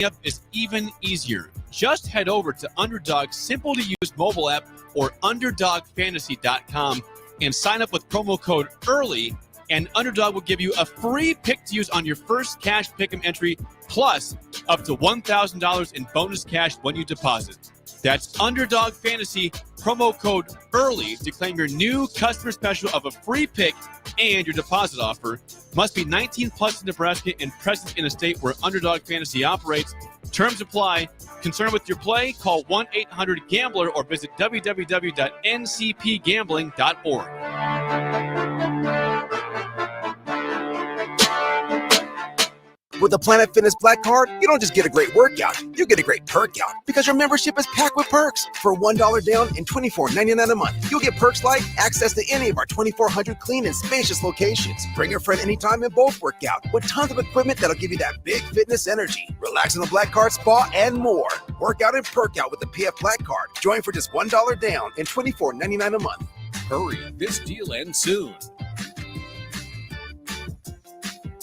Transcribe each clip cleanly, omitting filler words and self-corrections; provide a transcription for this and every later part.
up is even easier. Just head over to Underdog's simple-to-use mobile app or UnderdogFantasy.com and sign up with promo code EARLY, and Underdog will give you a free pick to use on your first cash pick'em entry, plus up to $1,000 in bonus cash when you deposit. That's Underdog Fantasy, promo code EARLY to claim your new customer special of a free pick and your deposit offer. Must be 19 plus in Nebraska and present in a state where Underdog Fantasy operates. Terms apply. Concerned with your play? Call 1-800-GAMBLER or visit www.ncpgambling.org. With the Planet Fitness Black Card, you don't just get a great workout, you get a great perk out because your membership is packed with perks. For $1 down and $24.99 a month, you'll get perks like access to any of our 2,400 clean and spacious locations. Bring your friend anytime and both work out with tons of equipment that'll give you that big fitness energy. Relax in the Black Card spa and more. Work out and perk out with the PF Black Card. Join for just $1 down and $24.99 a month. Hurry, this deal ends soon.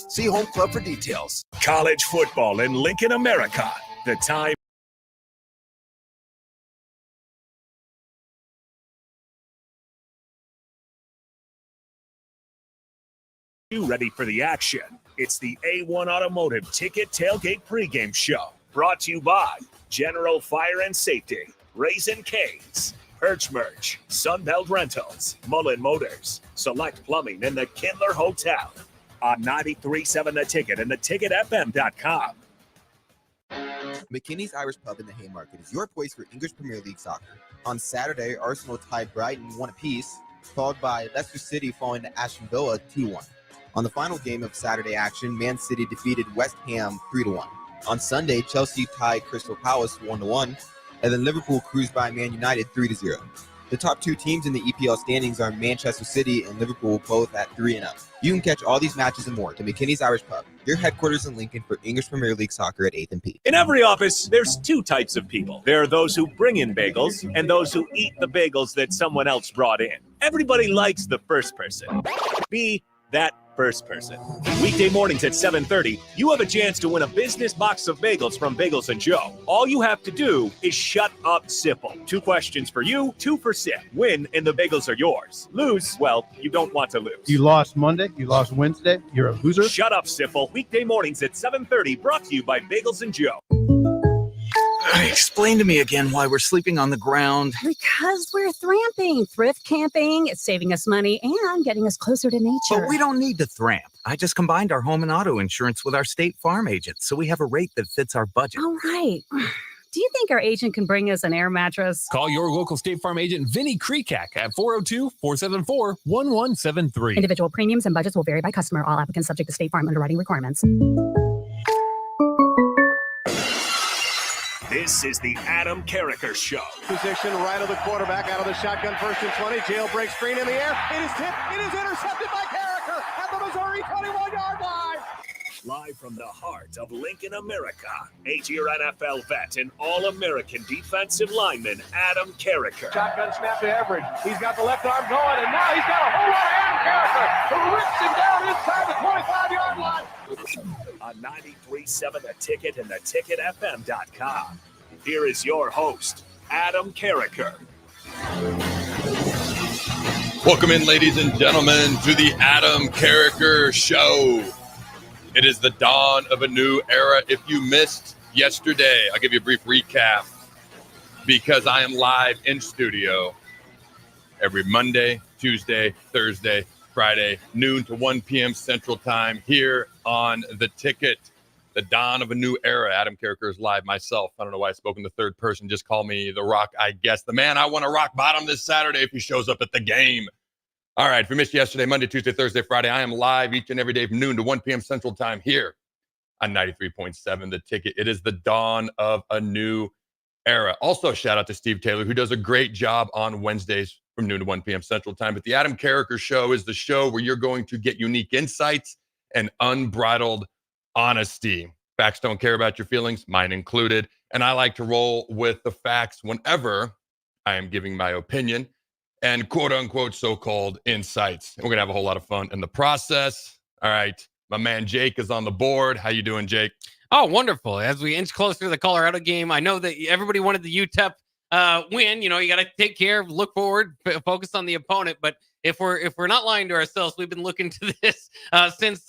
See Home Club for details. College football in Lincoln, America. The time. You ready for the action? It's the A1 Automotive Ticket Tailgate Pregame Show. Brought to you by General Fire and Safety, Raisin Canes, Perch Merch, Sunbelt Rentals, Mullen Motors, Select Plumbing, and the Kindler Hotel. On 93.7 The Ticket and theticketfm.com. McKinney's Irish Pub in the Haymarket is your place for English Premier League soccer. On Saturday, Arsenal tied Brighton 1 apiece, followed by Leicester City falling to Aston Villa 2-1. On the final game of Saturday action, Man City defeated West Ham 3-1. On Sunday, Chelsea tied Crystal Palace 1-1, and then Liverpool cruised by Man United 3-0. The top two teams in the EPL standings are Manchester City and Liverpool, both at 3-0. You can catch all these matches and more at McKinney's Irish Pub, your headquarters in Lincoln for English Premier League soccer at 8th and P. In every office, there's two types of people. There are those who bring in bagels and those who eat the bagels that someone else brought in. Everybody likes the first person. Be that first person. Weekday mornings at 7:30, you have a chance to win a business box of bagels from Bagels & Joe. All you have to do is shut up, Sipple. 2 questions for you, 2 for Sip. Win, and the bagels are yours. Lose, well, you don't want to lose. You lost Monday, you lost Wednesday, you're a loser. Shut up, Sipple. Weekday mornings at 7:30, brought to you by Bagels & Joe. Explain to me again why we're sleeping on the ground. Because we're thramping, thrift camping. It's saving us money and getting us closer to nature. But we don't need to thramp. I just combined our home and auto insurance with our State Farm agent, so we have a rate that fits our budget. All right. Do you think our agent can bring us an air mattress? Call your local State Farm agent, Vinny Krekak, at 402-474-1173. Individual premiums and budgets will vary by customer. All applicants subject to State Farm underwriting requirements. This is the Adam Carriker Show. Position right of the quarterback, out of the shotgun, 1st and 20. Jailbreak screen in the air. It is tipped. It is intercepted by Carriker at the Missouri 21-yard line. Live from the heart of Lincoln, America, 8-year NFL vet and All-American defensive lineman Adam Carriker. Shotgun snap to Everett. He's got the left arm going, and now he's got a whole lot of Adam Carriker who rips him down inside the 25-yard line. On 93.7 The Ticket and theticketfm.com. Here is your host, Adam Carriker. Welcome in, ladies and gentlemen, to the Adam Carriker Show. It is the dawn of a new era. If you missed yesterday, I'll give you a brief recap because I am live in studio every Monday, Tuesday, Thursday, Friday, noon to 1 p.m. Central Time here on The Ticket. The dawn of a new era. Adam Carriker is live myself. I don't know why I spoke in the third person. Just call me The Rock, I guess. The man I want to rock bottom this Saturday if he shows up at the game. All right, if you missed yesterday, Monday, Tuesday, Thursday, Friday, I am live each and every day from noon to 1 p.m. Central Time here on 93.7 The Ticket. It is the dawn of a new era. Also, shout out to Steve Taylor, who does a great job on Wednesdays from noon to 1 p.m. Central Time. But the Adam Carriker Show is the show where you're going to get unique insights and unbridled honesty. Facts don't care about your feelings, mine included. And I like to roll with the facts whenever I am giving my opinion and quote-unquote so-called insights. And we're going to have a whole lot of fun in the process. All right, my man Jake is on the board. How you doing, Jake? Oh, wonderful. As we inch closer to the Colorado game, I know that everybody wanted the UTEP win. You know, you got to take care, look forward, focus on the opponent. But if we're not lying to ourselves, we've been looking to this since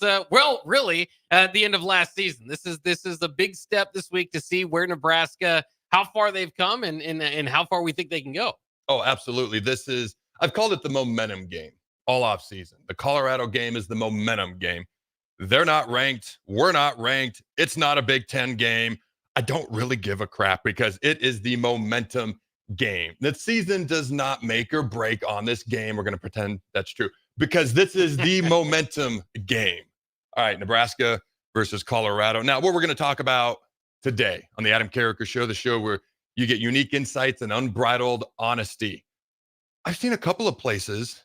really the end of last season. This is a big step this week to see where Nebraska, how far they've come, and how far we think they can go. Oh, absolutely. I've called it the momentum game all off season. The Colorado game is the momentum game. They're not ranked. We're not ranked. It's not a Big Ten game. I don't really give a crap because it is the momentum game. The season does not make or break on this game. We're going to pretend that's true because this is the momentum game. All right, Nebraska versus Colorado. Now, what we're going to talk about today on the Adam Carriker Show, the show where you get unique insights and unbridled honesty. I've seen a couple of places.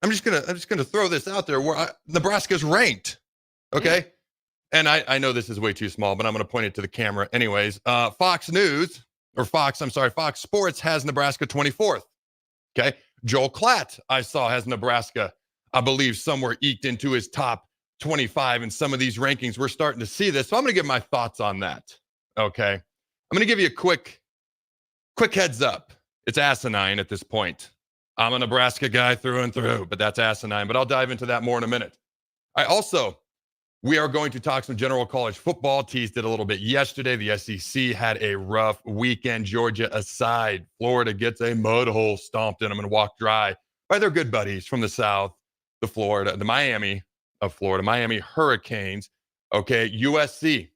I'm just gonna throw this out there where Nebraska's ranked. Okay. And I know this is way too small, but I'm going to point it to the camera anyways. Fox Sports has Nebraska 24th. Okay. Joel Klatt, I saw, has Nebraska, I believe, somewhere eked into his top 25 in some of these rankings. We're starting to see this. So I'm going to give my thoughts on that. Okay. I'm going to give you a quick heads up. It's asinine at this point. I'm a Nebraska guy through and through, but that's asinine. But I'll dive into that more in a minute. We are going to talk some general college football. Teased it a little bit yesterday. The SEC had a rough weekend, Georgia aside. Florida gets a mud hole stomped in them and walked dry by their good buddies from the South, the Miami Hurricanes. Okay, USC,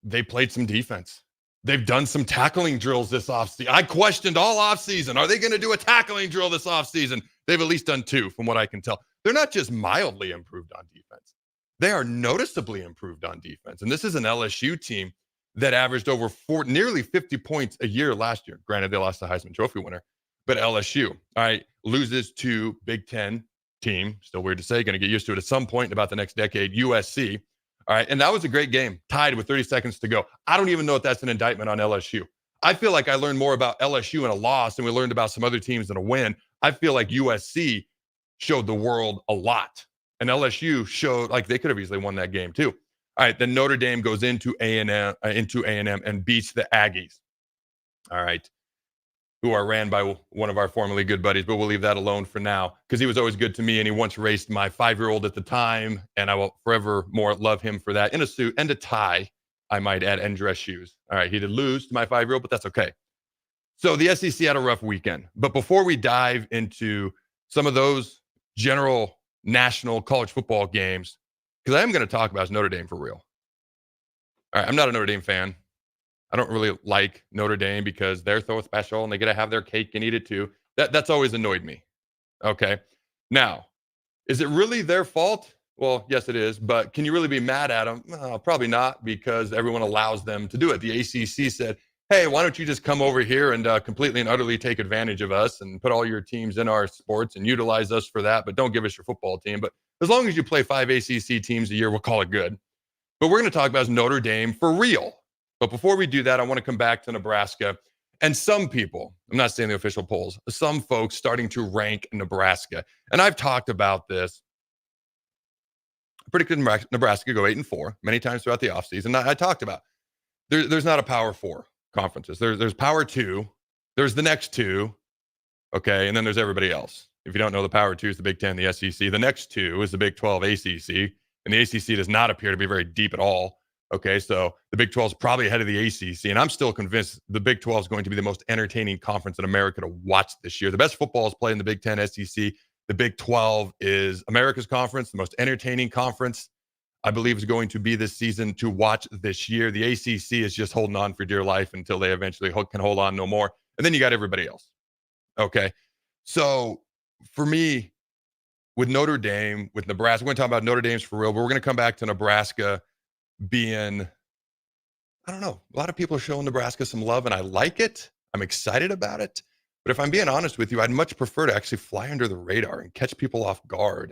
they played some defense. They've done some tackling drills this offseason. I questioned all offseason. Are they going to do a tackling drill this offseason? They've at least done 2 from what I can tell. They're not just mildly improved on defense. They are noticeably improved on defense. And this is an LSU team that averaged over nearly 50 points a year last year. Granted, they lost the Heisman Trophy winner, but LSU, all right, loses to Big Ten team. Still weird to say, going to get used to it at some point in about the next decade, USC. All right, and that was a great game, tied with 30 seconds to go. I don't even know if that's an indictment on LSU. I feel like I learned more about LSU in a loss than we learned about some other teams in a win. I feel like USC showed the world a lot. And LSU showed like they could have easily won that game too. All right, then Notre Dame goes into A&M and beats the Aggies. All right, who are ran by one of our formerly good buddies, but we'll leave that alone for now because he was always good to me and he once raced my 5-year-old at the time, and I will forevermore love him for that. In a suit and a tie, I might add, and dress shoes. All right, he did lose to my 5-year-old, but that's okay. So the SEC had a rough weekend. But before we dive into some of those general national college football games, because I am going to talk about Notre Dame for real. All right, I'm not a Notre Dame fan. I don't really like Notre Dame because they're so special and they get to have their cake and eat it too. That's always annoyed me. Okay. Now, is it really their fault? Well, yes, it is. But can you really be mad at them? Well, probably not, because everyone allows them to do it. The ACC said, hey, why don't you just come over here and completely and utterly take advantage of us and put all your teams in our sports and utilize us for that, but don't give us your football team. But as long as you play 5 ACC teams a year, we'll call it good. But we're going to talk about Notre Dame for real. But before we do that, I want to come back to Nebraska. And some people, I'm not saying the official polls, some folks starting to rank Nebraska. And I've talked about this. I predicted Nebraska go 8-4 many times throughout the offseason. I talked about there's not a Power 4 conferences. There's Power 2. There's the next 2. Okay, and then there's everybody else. If you don't know, the Power 2 is the Big Ten, the SEC. The next 2 is the Big 12, ACC. And the ACC does not appear to be very deep at all. Okay, so the Big 12 is probably ahead of the ACC. And I'm still convinced the Big 12 is going to be the most entertaining conference in America to watch this year. The best football is played in the Big 10, SEC. The Big 12 is America's conference, the most entertaining conference, I believe, is going to be this season to watch this year. The ACC is just holding on for dear life until they eventually can hold on no more. And then you got everybody else. Okay, so for me, with Notre Dame, with Nebraska, we're going to talk about Notre Dame's for real, but we're going to come back to Nebraska being, I don't know, a lot of people are showing Nebraska some love, and I like it. I'm excited about it. But if I'm being honest with you, I'd much prefer to actually fly under the radar and catch people off guard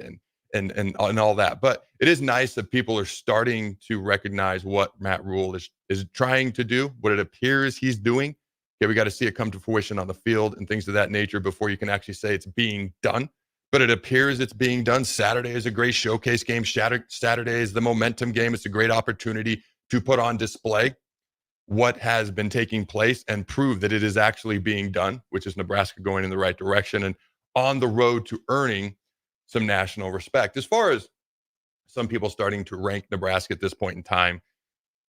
and all that. But it is nice that people are starting to recognize what Matt Rule is trying to do, what it appears he's doing. Okay, we got to see it come to fruition on the field and things of that nature before you can actually say it's being done. But it appears it's being done. Saturday is a great showcase game. Saturday is the momentum game. It's a great opportunity to put on display what has been taking place and prove that it is actually being done, which is Nebraska going in the right direction and on the road to earning some national respect. As far as some people starting to rank Nebraska at this point in time,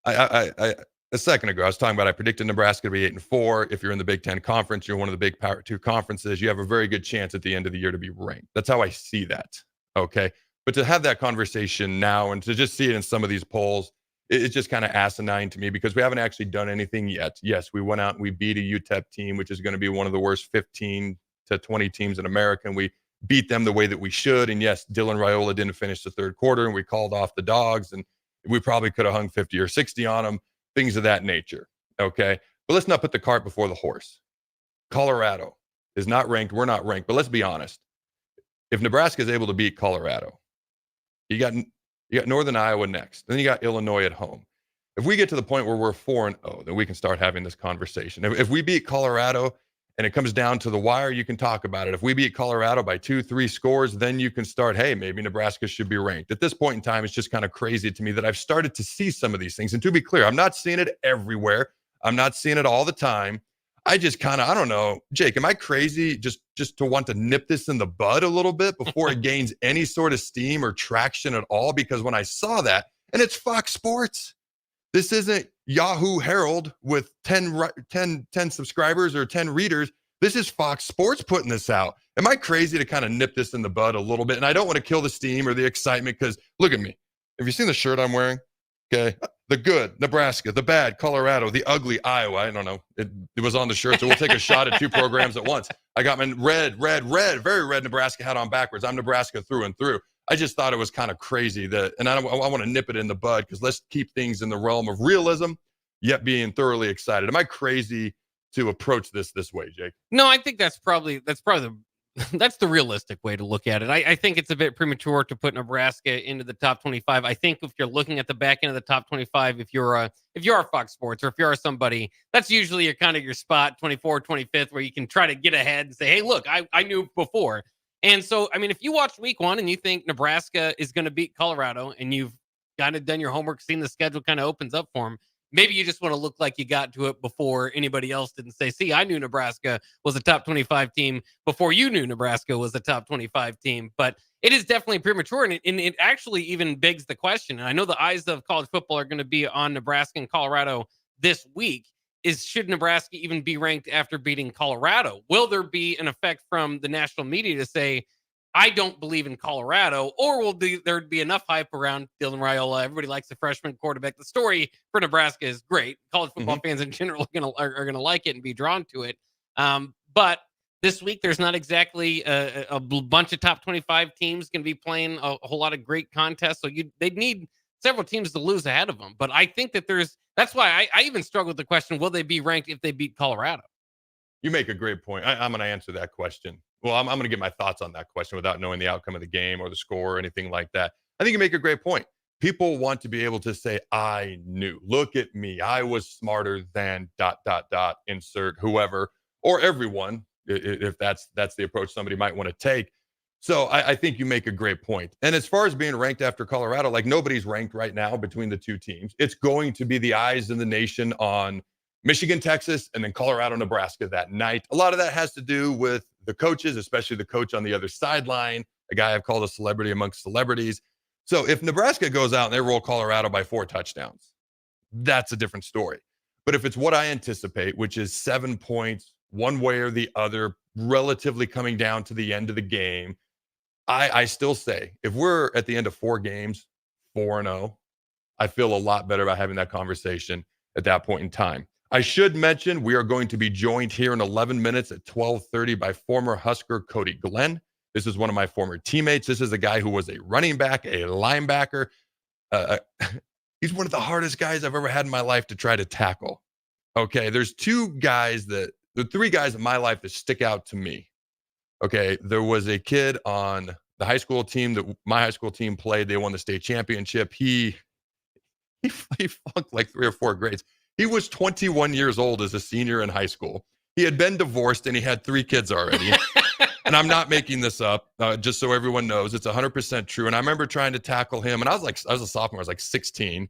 I a second ago, I was talking about I predicted Nebraska to be 8-4. If you're in the Big Ten Conference, you're one of the big Power 2 conferences, you have a very good chance at the end of the year to be ranked. That's how I see that, okay? But to have that conversation now and to just see it in some of these polls, it's just kind of asinine to me because we haven't actually done anything yet. Yes, we went out and we beat a UTEP team, which is going to be one of the worst 15 to 20 teams in America, and we beat them the way that we should. And yes, Dylan Raiola didn't finish the third quarter, and we called off the dogs, and we probably could have hung 50 or 60 on them, things of that nature, okay? But let's not put the cart before the horse. Colorado is not ranked. We're not ranked. But let's be honest. If Nebraska is able to beat Colorado, you got Northern Iowa next. Then you got Illinois at home. If we get to the point where we're 4-0, then we can start having this conversation. If we beat Colorado and it comes down to the wire, you can talk about it. If we beat Colorado by 2-3 scores, then you can start, hey, maybe Nebraska should be ranked. At this point in time, it's just kind of crazy to me that I've started to see some of these things. And to be clear, I'm not seeing it everywhere. I'm not seeing it all the time. I just kind of, I don't know, Jake, am I crazy just to want to nip this in the bud a little bit before it gains any sort of steam or traction at all? Because when I saw that, and it's Fox Sports, this isn't Yahoo Herald with 10 subscribers or 10 readers. This is Fox Sports putting this out. Am I crazy to kind of nip this in the bud a little bit? And I don't want to kill the steam or the excitement because look at me. Have you seen the shirt I'm wearing? Okay. The good, Nebraska. The bad, Colorado. The ugly, Iowa. I don't know. It was on the shirt, so we'll take a shot at two programs at once. I got my red, very red Nebraska hat on backwards. I'm Nebraska through and through. I just thought it was kind of crazy and I want to nip it in the bud because let's keep things in the realm of realism, yet being thoroughly excited. Am I crazy to approach this way, Jake? No, I think that's probably that's the realistic way to look at it. I think it's a bit premature to put Nebraska into the top 25. I think if you're looking at the back end of the top 25, if you're Fox Sports or if you're somebody, that's usually your spot 24, 25th, where you can try to get ahead and say, hey, look, I knew before. And so, I mean, if you watch week one and you think Nebraska is going to beat Colorado and you've kind of done your homework, seen the schedule kind of opens up for them, maybe you just want to look like you got to it before anybody else did and say, see, I knew Nebraska was a top 25 team before you knew Nebraska was a top 25 team. But it is definitely premature. And it actually even begs the question. And I know the eyes of college football are going to be on Nebraska and Colorado this week. Should Nebraska even be ranked after beating Colorado? Will there be an effect from the national media to say, I don't believe in Colorado, or will there be enough hype around Dylan Raiola? Everybody likes the freshman quarterback. The story for Nebraska is great. College football fans in general are going to like it and be drawn to it. But this week, there's not exactly a bunch of top 25 teams going to be playing a whole lot of great contests. So they'd need several teams to lose ahead of them. But I think that that's why I even struggle with the question, will they be ranked if they beat Colorado? You make a great point. I'm going to answer that question. Well, I'm going to get my thoughts on that question without knowing the outcome of the game or the score or anything like that. I think you make a great point. People want to be able to say, I knew. Look at me. I was smarter than ... insert whoever or everyone, if that's the approach somebody might want to take. So I think you make a great point. And as far as being ranked after Colorado, like nobody's ranked right now between the two teams. It's going to be the eyes in the nation on Michigan, Texas, and then Colorado, Nebraska that night. A lot of that has to do with the coaches, especially the coach on the other sideline, a guy I've called a celebrity amongst celebrities. So if Nebraska goes out and they roll Colorado by 4 touchdowns, that's a different story. But if it's what I anticipate, which is 7 points, one way or the other, relatively coming down to the end of the game, I still say if we're at the end of 4 games, 4-0, I feel a lot better about having that conversation at that point in time. I should mention we are going to be joined here in 11 minutes at 12:30 by former Husker Cody Glenn. This is one of my former teammates. This is a guy who was a running back, a linebacker. He's one of the hardest guys I've ever had in my life to try to tackle. Okay, there's 3 guys in my life that stick out to me. Okay, there was a kid on the high school team that my high school team played. They won the state championship. He flunked like 3 or 4 grades. He was 21 years old as a senior in high school. He had been divorced and he had 3 kids already. And I'm not making this up, just so everyone knows. It's 100% true. And I remember trying to tackle him. And I was a sophomore. I was like 16.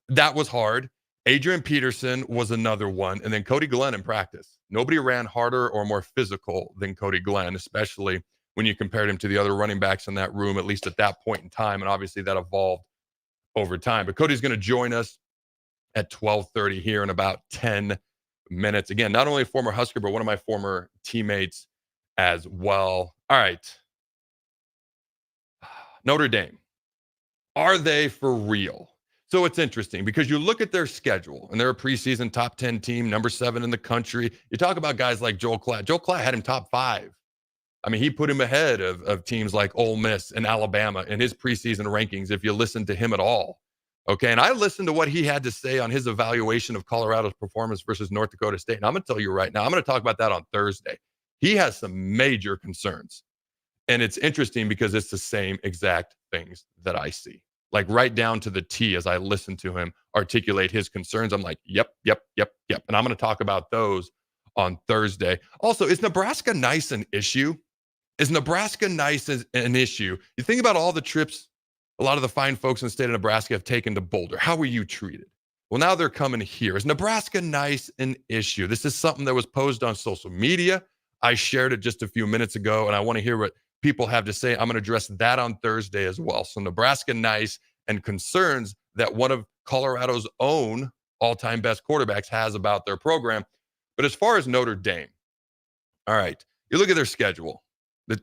That was hard. Adrian Peterson was another one. And then Cody Glenn in practice. Nobody ran harder or more physical than Cody Glenn, especially when you compared him to the other running backs in that room, at least at that point in time. And obviously that evolved over time. But Cody's going to join us at 12:30 here in about 10 minutes. Again, not only a former Husker, but one of my former teammates as well. All right. Notre Dame. Are they for real? So it's interesting because you look at their schedule and they're a preseason top 10 team, number 7 in the country. You talk about guys like Joel Klatt. Joel Klatt had him top 5. I mean, he put him ahead of teams like Ole Miss and Alabama in his preseason rankings, if you listen to him at all. Okay, and I listened to what he had to say on his evaluation of Colorado's performance versus North Dakota State. And I'm going to tell you right now, I'm going to talk about that on Thursday. He has some major concerns. And it's interesting because it's the same exact things that I see. Like right down to the T as I listen to him articulate his concerns. I'm like, yep. And I'm going to talk about those on Thursday. Also, is Nebraska nice an issue? Is Nebraska nice as an issue? You think about all the trips a lot of the fine folks in the state of Nebraska have taken to Boulder. How were you treated? Well, now they're coming here. Is Nebraska nice an issue? This is something that was posed on social media. I shared it just a few minutes ago, and I want to hear what people have to say. I'm going to address that on Thursday as well. So Nebraska nice and concerns that one of Colorado's own all-time best quarterbacks has about their program. But as far as Notre Dame, all right, you look at their schedule.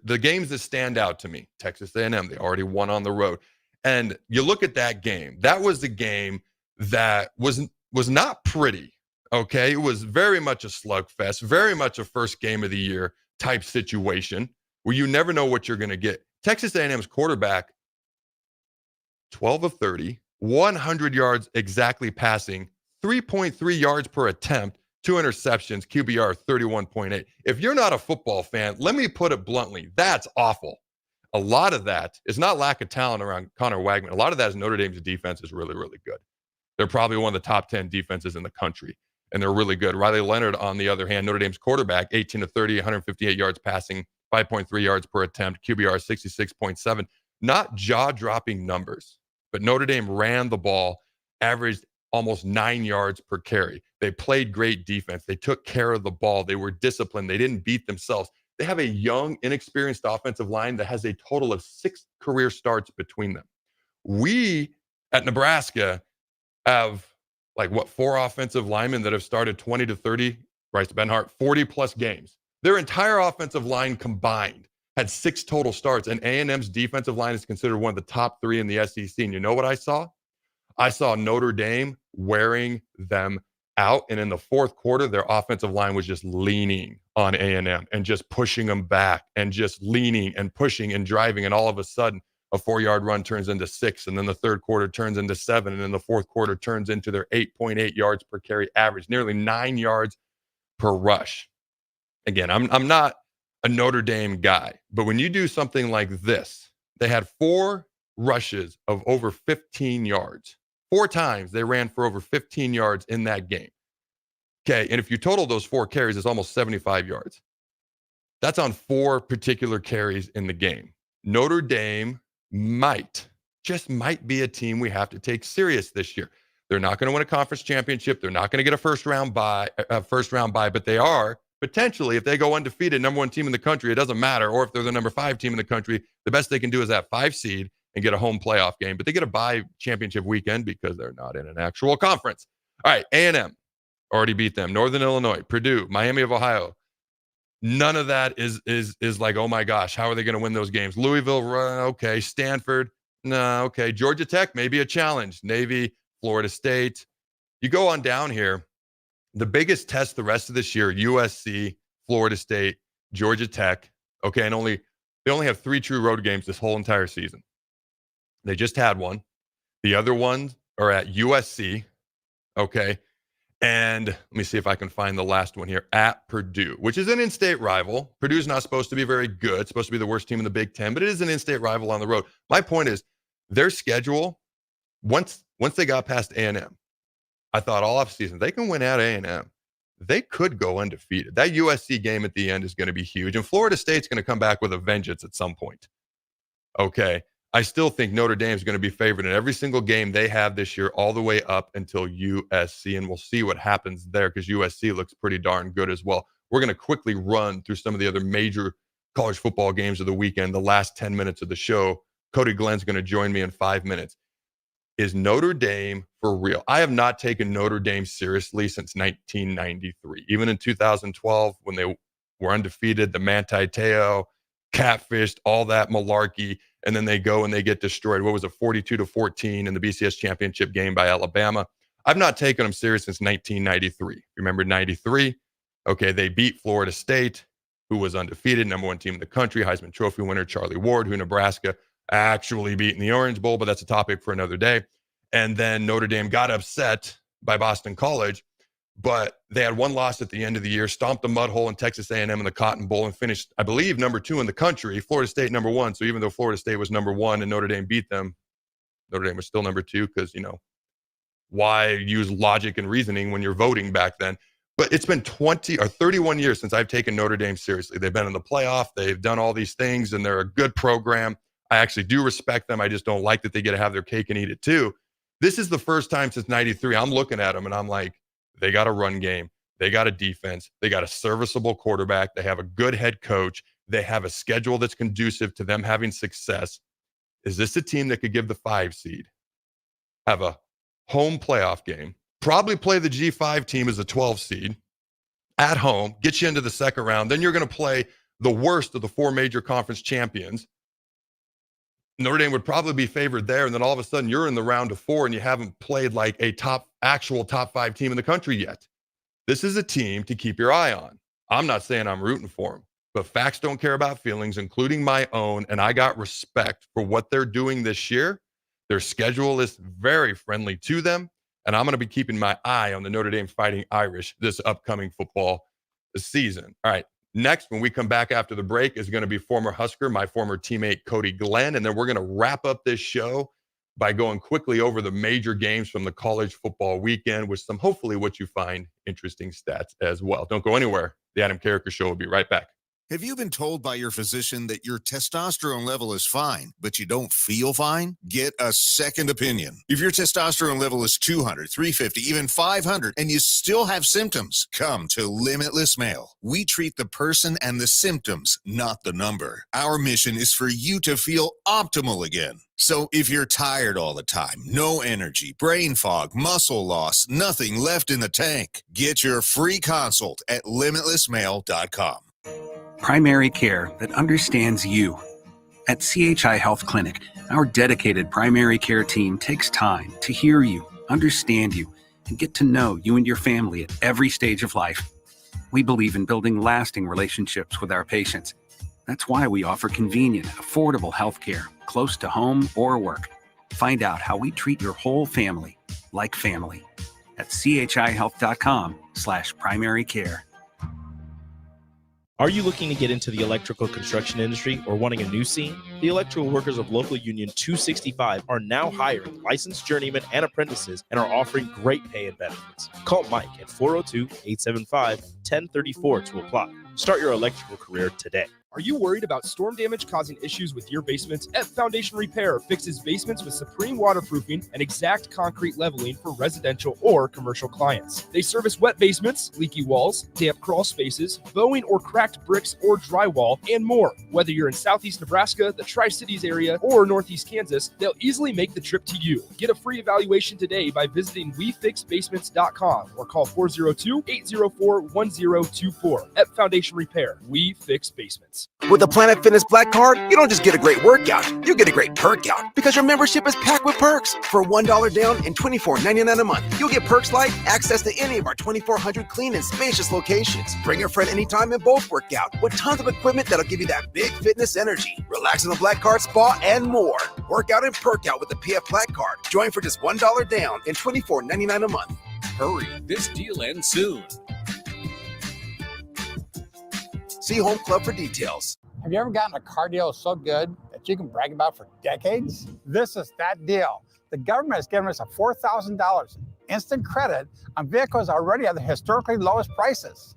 The games that stand out to me, Texas A&M, they already won on the road. And you look at that game, that was the game that was not pretty, okay? It was very much a slugfest, very much a first game of the year type situation where you never know what you're going to get. Texas A&M's quarterback, 12 of 30, 100 yards exactly passing, 3.3 yards per attempt, 2 interceptions, QBR 31.8. If you're not a football fan, let me put it bluntly, that's awful. A lot of that is not lack of talent around Connor Wagman. A lot of that is Notre Dame's defense is really, really good. They're probably one of the top 10 defenses in the country, and they're really good. Riley Leonard, on the other hand, Notre Dame's quarterback, 18 of 30, 158 yards passing, 5.3 yards per attempt, QBR 66.7. Not jaw-dropping numbers, but Notre Dame ran the ball, averaged almost 9 yards per carry. They played great defense. They took care of the ball. They were disciplined. They didn't beat themselves. They have a young, inexperienced offensive line that has a total of 6 career starts between them. We at Nebraska have 4 offensive linemen that have started 20 to 30, Bryce Benhart, 40 plus games. Their entire offensive line combined had 6 total starts, and A&M's defensive line is considered one of the top 3 in the SEC. And you know what I saw? I saw Notre Dame wearing them out, and in the fourth quarter, their offensive line was just leaning on A&M and just pushing them back and just leaning and pushing and driving, and all of a sudden, a 4-yard run turns into 6, and then the third quarter turns into 7, and then the fourth quarter turns into their 8.8 yards per carry average, nearly 9 yards per rush. Again, I'm not a Notre Dame guy, but when you do something like this, they had 4 rushes of over 15 yards. 4 times they ran for over 15 yards in that game. Okay, and if you total those 4 carries, it's almost 75 yards. That's on 4 particular carries in the game. Notre Dame just might be a team we have to take serious this year. They're not going to win a conference championship. They're not going to get a first round bye, but they are potentially, if they go undefeated, number 1 team in the country, it doesn't matter. Or if they're the number 5 team in the country, the best they can do is that 5 seed and get a home playoff game. But they get a bye championship weekend because they're not in an actual conference. All right, A&M already beat them. Northern Illinois, Purdue, Miami of Ohio. None of that is like, oh my gosh, how are they going to win those games? Louisville, okay. Stanford, no, okay. Georgia Tech, maybe a challenge. Navy, Florida State. You go on down here. The biggest test the rest of this year, USC, Florida State, Georgia Tech. Okay, and they only have 3 true road games this whole entire season. They just had one. The other ones are at USC. Okay. And let me see if I can find the last one here, at Purdue, which is an in-state rival. Purdue's not supposed to be very good. It's supposed to be the worst team in the Big Ten, but it is an in-state rival on the road. My point is their schedule, once they got past A&M, I thought all offseason, they can win at A&M. They could go undefeated. That USC game at the end is going to be huge. And Florida State's going to come back with a vengeance at some point. Okay. I still think Notre Dame is going to be favored in every single game they have this year, all the way up until USC, and we'll see what happens there because USC looks pretty darn good as well. We're going to quickly run through some of the other major college football games of the weekend, the last 10 minutes of the show. Cody Glenn's going to join me in 5 minutes. Is Notre Dame for real? I have not taken Notre Dame seriously since 1993. Even in 2012, when they were undefeated, the Manti Te'o, catfished, all that malarkey, and then they go and they get destroyed. What was it, 42-14 in the BCS championship game by Alabama? I've not taken them serious since 1993. Remember 93? Okay, they beat Florida State, who was undefeated, number one team in the country, Heisman Trophy winner Charlie Ward, who Nebraska actually beat in the Orange Bowl, but that's a topic for another day. And then Notre Dame got upset by Boston College, but they had one loss at the end of the year, stomped the mud hole in Texas A&M in the Cotton Bowl, and finished, I believe, number 2 in the country, Florida State number 1. So even though Florida State was number 1 and Notre Dame beat them, Notre Dame was still number 2 because, why use logic and reasoning when you're voting back then? But it's been 20 or 31 years since I've taken Notre Dame seriously. They've been in the playoff. They've done all these things, and they're a good program. I actually do respect them. I just don't like that they get to have their cake and eat it too. This is the first time since 93. I'm looking at them, and I'm like, they got a run game. They got a defense. They got a serviceable quarterback. They have a good head coach. They have a schedule that's conducive to them having success. Is this a team that could give the 5 seed, have a home playoff game, probably play the G5 team as a 12 seed at home, get you into the second round? Then you're going to play the worst of the 4 major conference champions. Notre Dame would probably be favored there, and then all of a sudden you're in the round of 4 and you haven't played like a actual top 5 team in the country yet. This is a team to keep your eye on. I'm not saying I'm rooting for them, but facts don't care about feelings, including my own, and I got respect for what they're doing this year. Their schedule is very friendly to them, and I'm going to be keeping my eye on the Notre Dame Fighting Irish this upcoming football season. All right. Next, when we come back after the break, is going to be former Husker, my former teammate, Cody Glenn. And then we're going to wrap up this show by going quickly over the major games from the college football weekend with some, hopefully, what you find interesting stats as well. Don't go anywhere. The Adam Carriker Show will be right back. Have you been told by your physician that your testosterone level is fine, but you don't feel fine? Get a second opinion. If your testosterone level is 200, 350, even 500, and you still have symptoms, come to Limitless Male. We treat the person and the symptoms, not the number. Our mission is for you to feel optimal again. So if you're tired all the time, no energy, brain fog, muscle loss, nothing left in the tank, get your free consult at limitlessmale.com. Primary care that understands you. At CHI Health Clinic, our dedicated primary care team takes time to hear you, understand you, and get to know you and your family at every stage of life. We believe in building lasting relationships with our patients. That's why we offer convenient, affordable health care close to home or work. Find out how we treat your whole family like family at chihealth.com/primary care. Are you looking to get into the electrical construction industry or wanting a new scene? The electrical workers of Local Union 265 are now hiring licensed journeymen and apprentices and are offering great pay and benefits. Call Mike at 402-875-1034 to apply. Start your electrical career today. Are you worried about storm damage causing issues with your basement? F Foundation Repair fixes basements with supreme waterproofing and exact concrete leveling for residential or commercial clients. They service wet basements, leaky walls, damp crawl spaces, bowing or cracked bricks or drywall, and more. Whether you're in Southeast Nebraska, the Tri-Cities area, or Northeast Kansas, they'll easily make the trip to you. Get a free evaluation today by visiting WeFixBasements.com or call 402-804-1024. F Foundation Repair. We fix basements. With the Planet Fitness Black Card, you don't just get a great workout, you get a great perk out because your membership is packed with perks. For $1 down and $24.99 a month, you'll get perks like access to any of our 2,400 clean and spacious locations. Bring a friend anytime and both work out with tons of equipment that'll give you that big fitness energy. Relax in the Black Card spa and more. Work out and perk out with the PF Black Card. Join for just $1 down and $24.99 a month. Hurry. This deal ends soon. See Home Club for details. Have you ever gotten a car deal so good that you can brag about for decades? This is that deal. The government has given us a $4,000 instant credit on vehicles already at the historically lowest prices.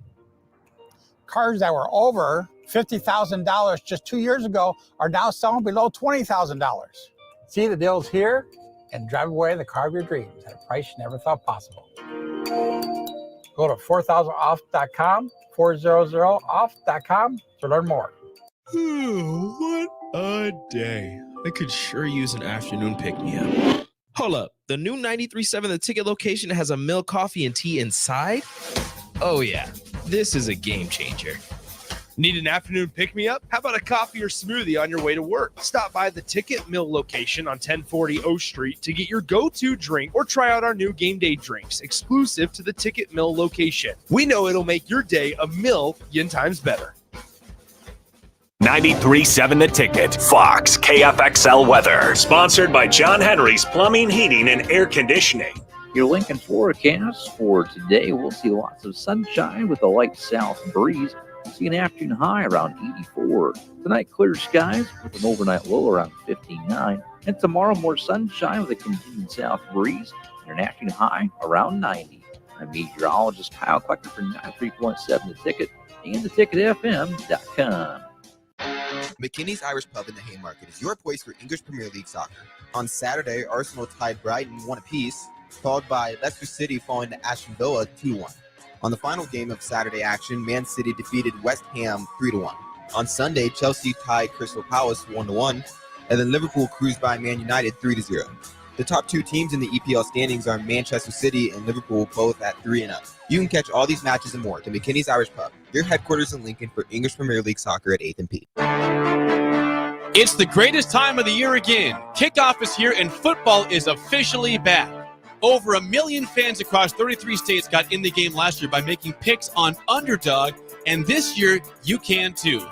Cars that were over $50,000 just 2 years ago are now selling below $20,000. See the deals here and drive away the car of your dreams at a price you never thought possible. Go to 4000off.com, 400off.com to learn more. What a day. I could sure use an afternoon pick-me-up. Hold up. The new 93.7 The Ticket location has a milk, coffee, and tea inside? Oh, yeah. This is a game changer. Need an afternoon pick-me-up? How about a coffee or smoothie on your way to work? Stop by the Ticket Mill location on 1040 O Street to get your go-to drink or try out our new game day drinks exclusive to the Ticket Mill location. We know it'll make your day a million times better. 93.7 The Ticket, Fox KFXL weather. Sponsored by John Henry's Plumbing, Heating, and Air Conditioning. Your Lincoln forecast for today, we'll see lots of sunshine with a light south breeze. We'll see an afternoon high around 84. Tonight, clear skies with an overnight low around 59. And tomorrow, more sunshine with a continued south breeze and an afternoon high around 90. I'm meteorologist Kyle Klecker for 93.7 The Ticket and theticketfm.com. McKinney's Irish Pub in the Haymarket is your place for English Premier League soccer. On Saturday, Arsenal tied Brighton 1 apiece, followed by Leicester City falling to Aston Villa 2-1. On the final game of Saturday action, Man City defeated West Ham 3-1. On Sunday, Chelsea tied Crystal Palace 1-1, and then Liverpool cruised by Man United 3-0. The top two teams in the EPL standings are Manchester City and Liverpool, both at 3-0. You can catch all these matches and more at McKinney's Irish Pub, your headquarters in Lincoln for English Premier League soccer at 8th and P. It's the greatest time of the year again. Kickoff is here and football is officially back. Over 1 million fans across 33 states got in the game last year by making picks on Underdog, and this year you can too.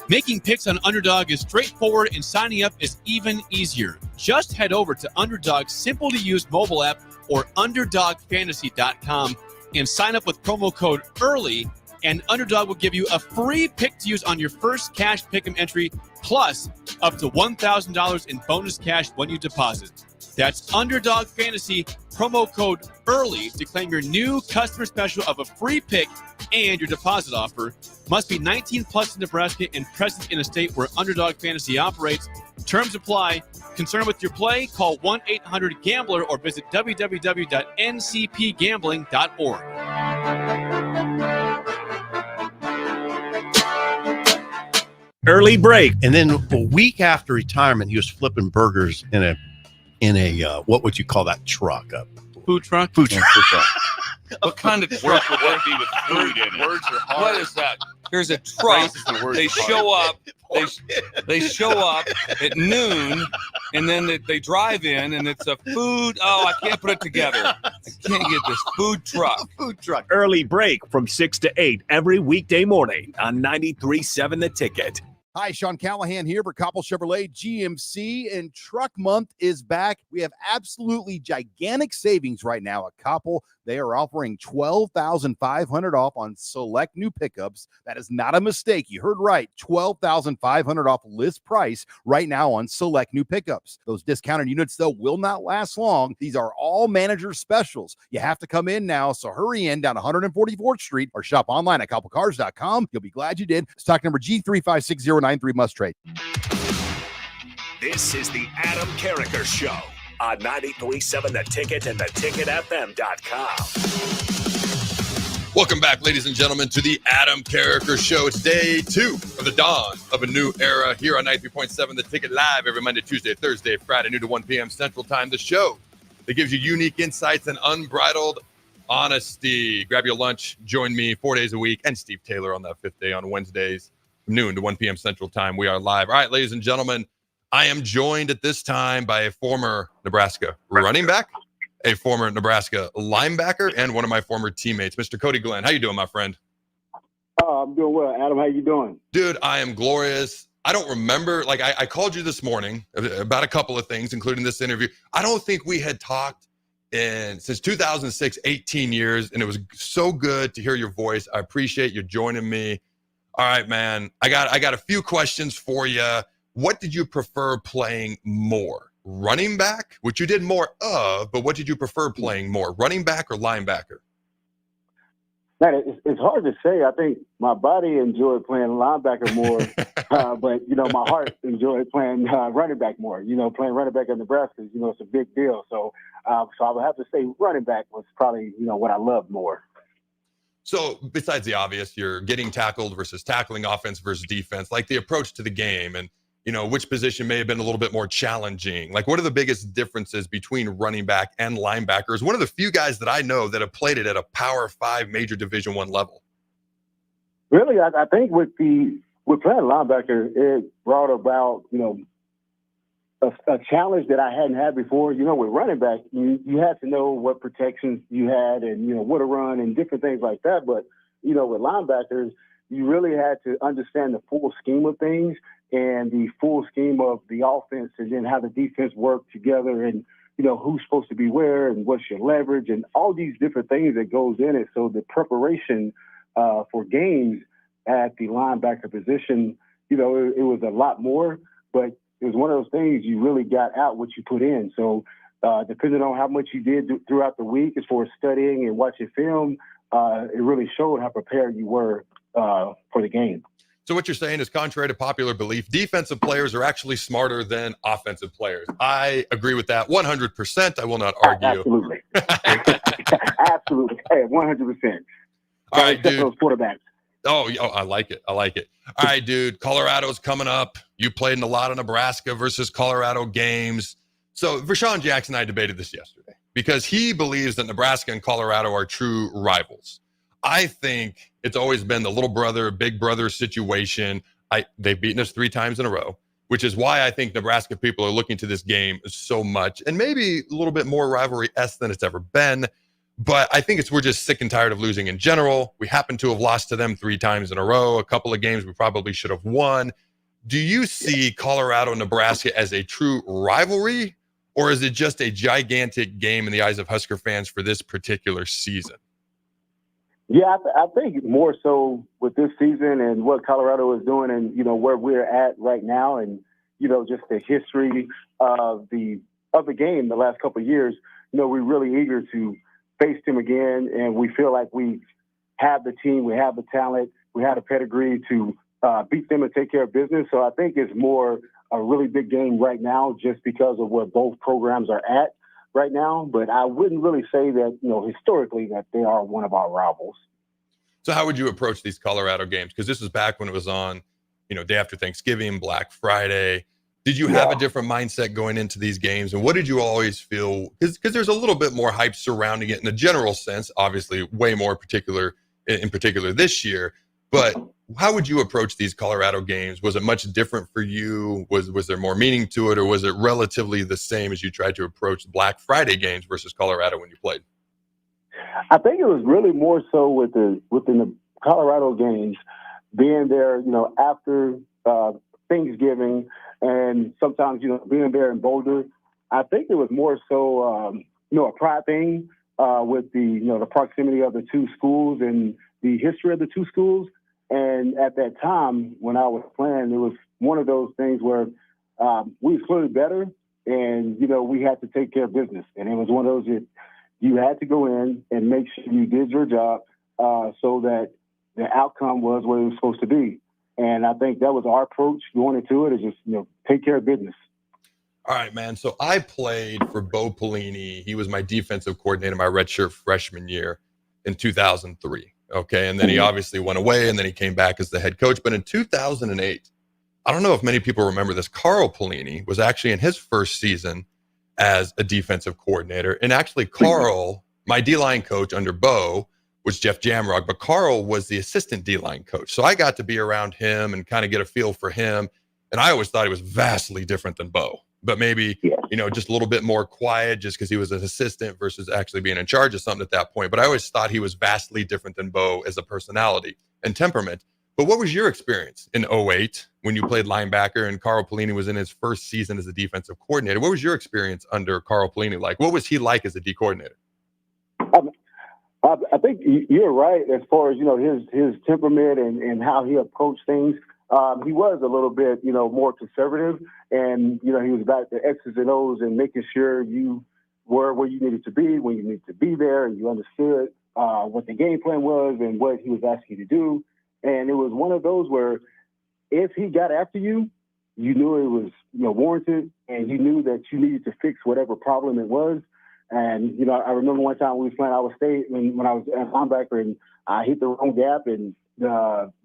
Making picks on Underdog is straightforward and signing up is even easier. Just head over to Underdog's simple-to-use mobile app or UnderdogFantasy.com and sign up with promo code EARLY, and Underdog will give you a free pick to use on your first cash pick'em entry, plus up to $1,000 in bonus cash when you deposit. That's Underdog Fantasy, promo code EARLY to claim your new customer special of a free pick and your deposit offer. Must be 19 plus in Nebraska and present in a state where Underdog Fantasy operates. Terms apply. Concerned with your play? Call 1-800-GAMBLER or visit www.ncpgambling.org. Early break. And then a week after retirement, he was flipping burgers in a what would you call that truck? A food truck? Food truck. What kind of truck would that be with food in it? Words are hard. What is that? There's a truck. They show up. They show up at noon, and then they drive in, and it's a food. Oh, I can't put it together. I can't get this food truck. Food truck. Early break from 6 to 8 every weekday morning on 93.7 The Ticket. Hi, Sean Callahan here for Koppel Chevrolet GMC, and Truck Month is back. We have absolutely gigantic savings right now at Koppel. They are offering $12,500 off on select new pickups. That is not a mistake. You heard right. $12,500 off list price right now on select new pickups. Those discounted units, though, will not last long. These are all manager specials. You have to come in now, so hurry in down 144th Street or shop online at koppelcars.com. You'll be glad you did. Stock number G356093 must trade. This is the Adam Carriker Show on 93.7 The Ticket and theticketfm.com. Welcome back, ladies and gentlemen, to the Adam Carriker Show. It's day 2 of the dawn of a new era here on 93.7 The Ticket, live every Monday, Tuesday, Thursday, Friday, noon to 1 p.m. Central Time. The show that gives you unique insights and unbridled honesty. Grab your lunch. Join me 4 days a week and Steve Taylor on that 5th day on Wednesdays, noon to 1 p.m. Central Time. We are live. All right, ladies and gentlemen, I am joined at this time by a former Nebraska running back, a former Nebraska linebacker, and one of my former teammates, Mr. Cody Glenn. How you doing, my friend? Oh, I'm doing well. Adam, how you doing? Dude, I am glorious. I don't remember, I called you this morning about a couple of things, including this interview. I don't think we had talked since 2006, 18 years, and it was so good to hear your voice. I appreciate you joining me. All right, man. I got a few questions for you. What did you prefer playing more? Running back, which you did more of, but what did you prefer playing more? Running back or linebacker? Man, it's hard to say. I think my body enjoyed playing linebacker more, but my heart enjoyed playing running back more. Playing running back in Nebraska, it's a big deal. So I would have to say running back was probably what I loved more. So besides the obvious, you're getting tackled versus tackling, offense versus defense, like the approach to the game, and which position may have been a little bit more challenging. Like, what are the biggest differences between running back and linebackers? One of the few guys that I know that have played it at a Power 5 major Division I level. Really, I think with playing linebacker, it brought about, a challenge that I hadn't had before. With running back, you had to know what protections you had and, what to run and different things like that. But, with linebackers, you really had to understand the full scheme of things and the full scheme of the offense, and then how the defense worked together, and, who's supposed to be where and what's your leverage and all these different things that goes in it. So the preparation for games at the linebacker position, it was a lot more, but it was one of those things you really got out what you put in. So depending on how much you did throughout the week as far as studying and watching film, it really showed how prepared you were for the game. So what you're saying is, contrary to popular belief, defensive players are actually smarter than offensive players. I agree with that 100%. I will not argue. Absolutely. Absolutely. Hey, 100%. All right, dude. Those quarterbacks. Oh, I like it. All right, dude. Colorado's coming up. You played in a lot of Nebraska versus Colorado games. So Vershawn Jackson and I debated this yesterday because he believes that Nebraska and Colorado are true rivals. I think it's always been the little brother, big brother situation. They've beaten us 3 times in a row, which is why I think Nebraska people are looking to this game so much, and maybe a little bit more rivalry-esque than it's ever been. But I think we're just sick and tired of losing in general. We happen to have lost to them 3 times in a row. A couple of games we probably should have won. Do you see Colorado-Nebraska as a true rivalry, or is it just a gigantic game in the eyes of Husker fans for this particular season? Yeah, I think more so with this season and what Colorado is doing, and where we're at right now, and just the history of the game the last couple of years. We're really eager to face them again, and we feel like we have the team, we have the talent, we have the pedigree to beat them and take care of business. So I think it's more a really big game right now, just because of where both programs are at right now. But I wouldn't really say that, historically, that they are one of our rivals. So how would you approach these Colorado games? Because this was back when it was on, day after Thanksgiving, Black Friday. Did you have a different mindset going into these games? And what did you always feel? Because there's a little bit more hype surrounding it in a general sense, obviously way more in particular this year. But how would you approach these Colorado games? Was it much different for you? Was there more meaning to it, or was it relatively the same as you tried to approach Black Friday games versus Colorado when you played? I think it was really more so within the Colorado games, being there, after Thanksgiving, and sometimes, being there in Boulder. I think it was more so, a pride thing with the proximity of the 2 schools and the history of the 2 schools. And at that time, when I was playing, it was one of those things where we were clearly better, and, we had to take care of business. And it was one of those that you had to go in and make sure you did your job so that the outcome was what it was supposed to be. And I think that was our approach going into it, is just, take care of business. All right, man. So I played for Bo Pelini. He was my defensive coordinator my redshirt freshman year in 2003. Okay. And then he obviously went away, and then he came back as the head coach. But in 2008, I don't know if many people remember this, Carl Pelini was actually in his first season as a defensive coordinator. And actually Carl, my D-line coach under Bo, was Jeff Jamrog, but Carl was the assistant D-line coach. So I got to be around him and kind of get a feel for him. And I always thought he was vastly different than Bo, but maybe, just a little bit more quiet just because he was an assistant versus actually being in charge of something at that point. But I always thought he was vastly different than Bo as a personality and temperament. But what was your experience in 2008 when you played linebacker and Carl Pelini was in his first season as a defensive coordinator? What was your experience under Carl Pelini like? What was he like as a D coordinator? I think you're right as far as, his temperament and how he approached things. He was a little bit, more conservative, and, he was about the X's and O's and making sure you were where you needed to be when you needed to be there, and you understood what the game plan was and what he was asking you to do. And it was one of those where if he got after you, you knew it was warranted, and you knew that you needed to fix whatever problem it was. And, I remember one time we was playing Iowa State when I was at linebacker, and I hit the wrong gap, and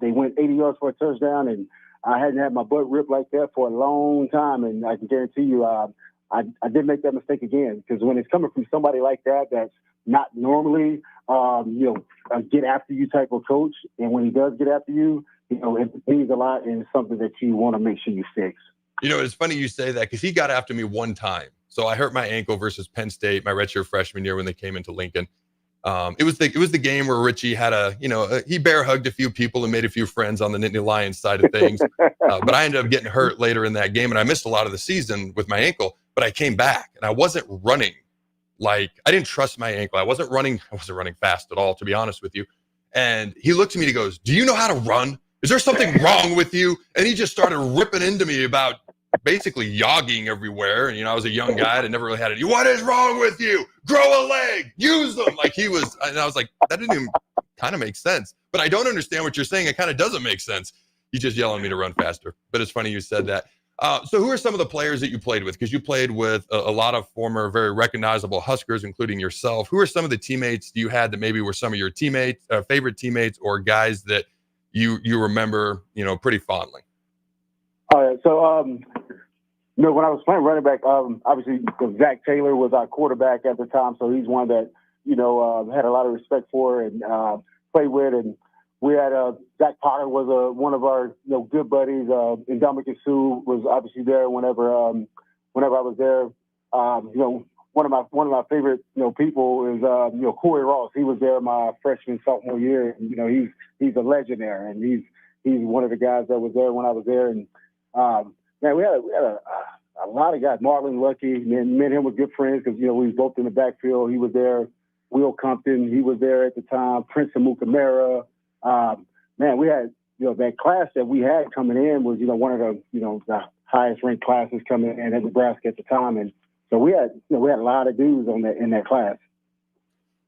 they went 80 yards for a touchdown, and I hadn't had my butt ripped like that for a long time. And I can guarantee you I didn't make that mistake again, because when it's coming from somebody like that that's not normally, a get after you type of coach, and when he does get after you, it means a lot, and it's something that you want to make sure you fix. It's funny you say that, because he got after me one time. So I hurt my ankle versus Penn State my redshirt freshman year when they came into Lincoln. It was the game where Richie had he bear hugged a few people and made a few friends on the Nittany Lions side of things. But I ended up getting hurt later in that game, and I missed a lot of the season with my ankle. But I came back, and I wasn't running. I didn't trust my ankle. I wasn't running fast at all, to be honest with you. And he looked at me and he goes, "Do you know how to run? Is there something wrong with you?" And he just started ripping into me about basically yogging everywhere. And, I was a young guy that never really had it. "What is wrong with you? Grow a leg, use them." And I was like, that didn't even kind of make sense. But I don't understand what you're saying. It kind of doesn't make sense. He's just yelling at me to run faster. But it's funny you said that. So who are some of the players that you played with? Because you played with a lot of former, very recognizable Huskers, including yourself. Who are some of the teammates you had that maybe were some of your teammates, favorite teammates, or guys that you remember, pretty fondly? All right. So, when I was playing running back, obviously Zach Taylor was our quarterback at the time. So he's one that, had a lot of respect for and played with. And we had Zach Potter was one of our good buddies. And Dominic Sue was obviously there whenever I was there. One of my favorite people is Corey Ross. He was there my freshman sophomore year. And, he's a legend there, and he's one of the guys that was there when I was there. And man, we had a lot of guys. Marlon Lucky, me and him were good friends because we was both in the backfield. He was there. Will Compton, he was there at the time. Prince Amukamara. Man, we had that class that we had coming in was one of the highest ranked classes coming in at Nebraska at the time, and so we had a lot of dudes in that class.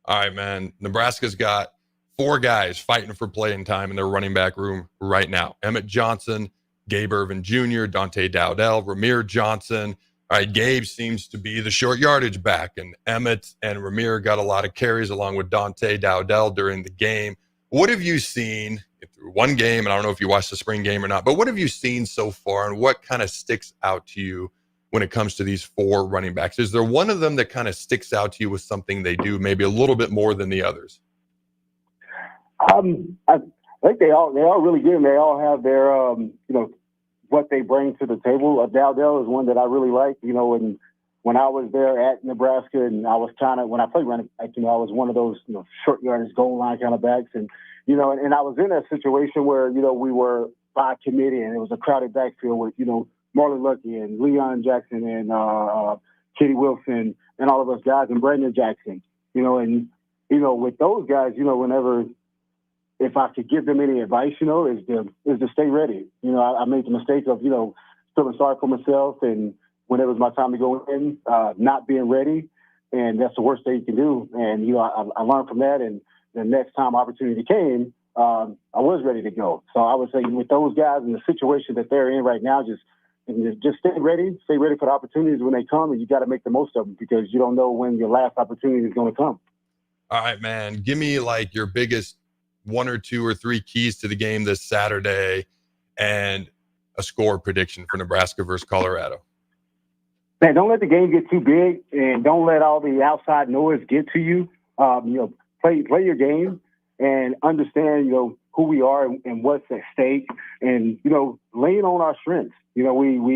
All right, man. Nebraska's got 4 guys fighting for playing time in their running back room right now: Emmett Johnson, Gabe Irvin Jr., Dante Dowdell, Ramir Johnson. All right, Gabe seems to be the short yardage back, and Emmett and Ramir got a lot of carries along with Dante Dowdell during the game. What have you seen through one game? And I don't know if you watched the spring game or not, but what have you seen so far, and what kind of sticks out to you when it comes to these 4 running backs? Is there one of them that kind of sticks out to you with something they do maybe a little bit more than the others? I think they all really good, and they all have their what they bring to the table. Dowdell is one that I really like. When I was there at Nebraska, and I was when I played running back, I was one of those short yardage goal line kind of backs, and and I was in that situation where we were by committee, and it was a crowded backfield with Marlon Lucky and Leon Jackson and Kitty Wilson and all of us guys, and Brandon Jackson. With those guys, whenever, if I could give them any advice, is to stay ready. I made the mistake of feeling sorry for myself, and when it was my time to go in, not being ready, and that's the worst thing you can do. And I learned from that, and the next time opportunity came, I was ready to go. So I would say with those guys in the situation that they're in right now, just stay ready for the opportunities when they come, and you got to make the most of them, because you don't know when your last opportunity is going to come. All right, man. Give me your biggest 1 or 2 or 3 keys to the game this Saturday, and a score prediction for Nebraska versus Colorado. Man, don't let the game get too big, and don't let all the outside noise get to you. Play your game and understand, who we are and what's at stake, and, lean on our strengths. We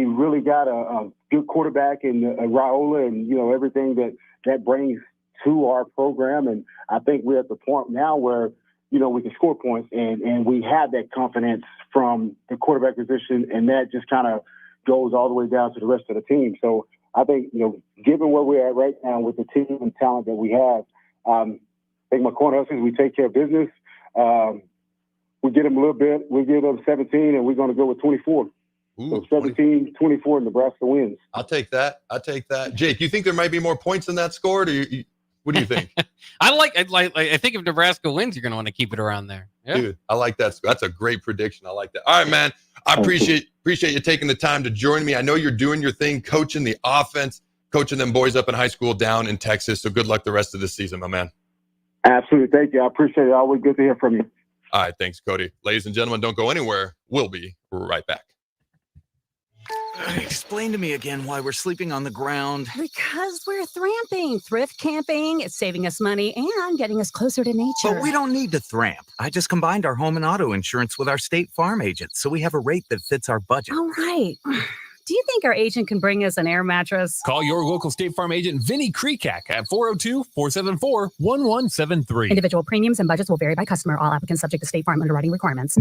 really got a good quarterback in Raiola, and, everything that brings to our program. And I think we're at the point now where, we can score points, and we have that confidence from the quarterback position, and that just kind of goes all the way down to the rest of the team. So I think, given where we're at right now with the team and talent that we have, I think my corner Huskies, we take care of business. We get them a little bit. We give them 17, and we're going to go with 24. So 17-24, Nebraska wins. I'll take that. Jake, you think there might be more points in that score? What do you think? I think if Nebraska wins, you're going to want to keep it around there. Yeah. Dude, I like that. That's a great prediction. I like that. All right, man. I appreciate you taking the time to join me. I know you're doing your thing, coaching the offense, coaching them boys up in high school down in Texas. So good luck the rest of the season, my man. Absolutely. Thank you. I appreciate it. Always good to hear from you. All right. Thanks, Cody. Ladies and gentlemen, don't go anywhere. We'll be right back. Explain to me again why we're sleeping on the ground. Because we're thramping, thrift camping. It's saving us money and getting us closer to nature. But we don't need to thramp. I just combined our home and auto insurance with our State Farm agent, so we have a rate that fits our budget. All right. Do you think our agent can bring us an air mattress? Call your local State Farm agent, Vinny Krekak, at 402-474-1173. Individual premiums and budgets will vary by customer. All applicants subject to State Farm underwriting requirements.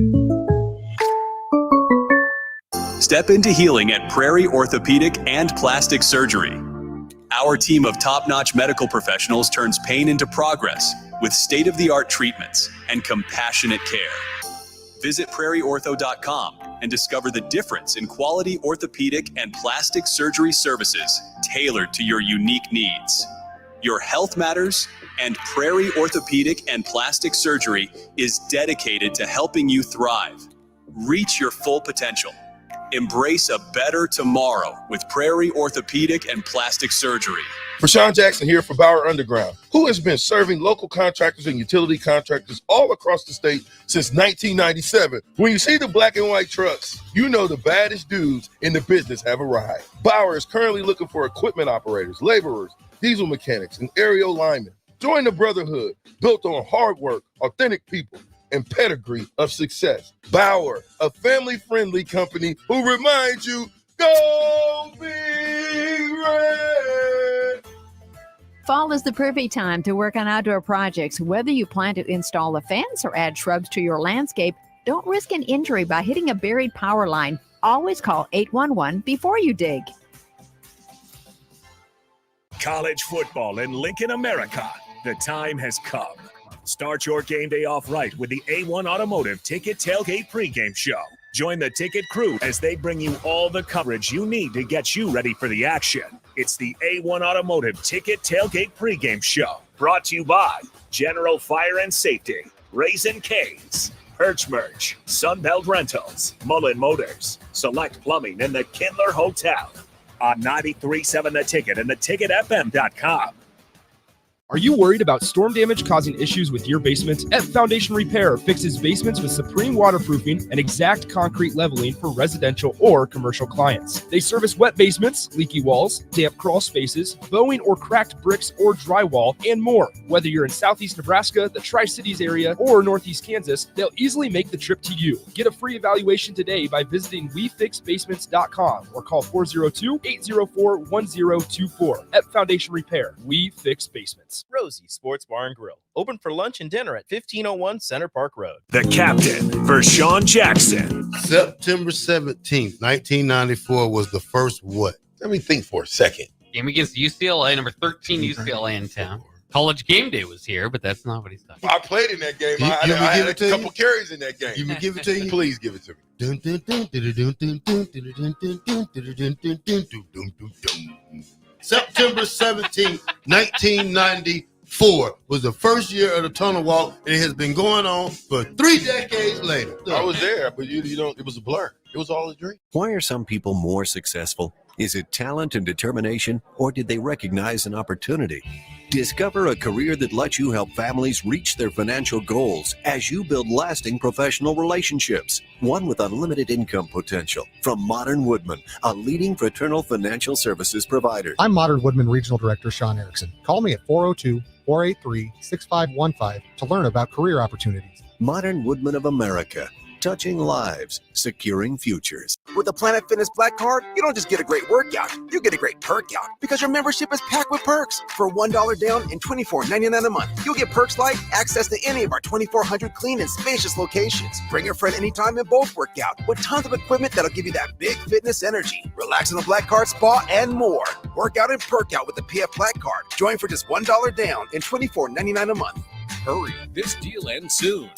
Step into healing at Prairie Orthopedic and Plastic Surgery. Our team of top-notch medical professionals turns pain into progress with state-of-the-art treatments and compassionate care. Visit prairieortho.com and discover the difference in quality orthopedic and plastic surgery services tailored to your unique needs. Your health matters, and Prairie Orthopedic and Plastic Surgery is dedicated to helping you thrive. Reach your full potential. Embrace a better tomorrow with Prairie Orthopedic and Plastic Surgery. Rashawn Jackson here for Bauer Underground, who has been serving local contractors and utility contractors all across the state since 1997. When you see the black and white trucks, you know the baddest dudes in the business have arrived. Bauer is currently looking for equipment operators, laborers, diesel mechanics, and aerial linemen. Join the brotherhood built on hard work, authentic people, and pedigree of success. Bauer, a family-friendly company who reminds you, go Big Red! Fall is the perfect time to work on outdoor projects. Whether you plan to install a fence or add shrubs to your landscape, don't risk an injury by hitting a buried power line. Always call 811 before you dig. College football in Lincoln, America. The time has come. Start your game day off right with the A1 Automotive Ticket Tailgate pregame show. Join the ticket crew as they bring you all the coverage you need to get you ready for the action. It's the A1 Automotive Ticket Tailgate pregame show. Brought to you by General Fire and Safety, Raisin Canes, Perch Merch, Sunbelt Rentals, Mullen Motors, Select Plumbing, and the Kindler Hotel. On 93.7 The Ticket and theticketfm.com. Are you worried about storm damage causing issues with your basement? F Foundation Repair fixes basements with supreme waterproofing and exact concrete leveling for residential or commercial clients. They service wet basements, leaky walls, damp crawl spaces, bowing or cracked bricks or drywall, and more. Whether you're in Southeast Nebraska, the Tri-Cities area, or Northeast Kansas, they'll easily make the trip to you. Get a free evaluation today by visiting WeFixBasements.com or call 402-804-1024. F Foundation Repair. We fix basements. Rosie Sports Bar and Grill, open for lunch and dinner at 1501 Center Park Road. The captain, Vershawn Jackson. September 17th, 1994 was the first what? Let me think for a second. Game against UCLA, number 13 UCLA in town. College game day was here, but that's not what he's talking I about. played in that game. I had a couple carries in that game. You can give it to you? Please give it to me. September 17th, 1994 was the first year of the tunnel walk, and it has been going on for 3 decades later. I was there, but you don't. It was a blur. It was all a dream. Why are some people more successful? Is it talent and determination, or did they recognize an opportunity? Discover a career that lets you help families reach their financial goals as you build lasting professional relationships. One with unlimited income potential. From Modern Woodman, a leading fraternal financial services provider. I'm Modern Woodman Regional Director Sean Erickson. Call me at 402-483-6515 to learn about career opportunities. Modern Woodman of America. Touching lives, securing futures. With the Planet Fitness Black Card, you don't just get a great workout, you get a great perk out because your membership is packed with perks. For $1 down and $24.99 a month, you'll get perks like access to any of our 2,400 clean and spacious locations. Bring your friend anytime and both work out with tons of equipment that'll give you that big fitness energy. Relax in the Black Card spa and more. Work out and perk out with the PF Black Card. Join for just $1 down and $24.99 a month. Hurry. This deal ends soon.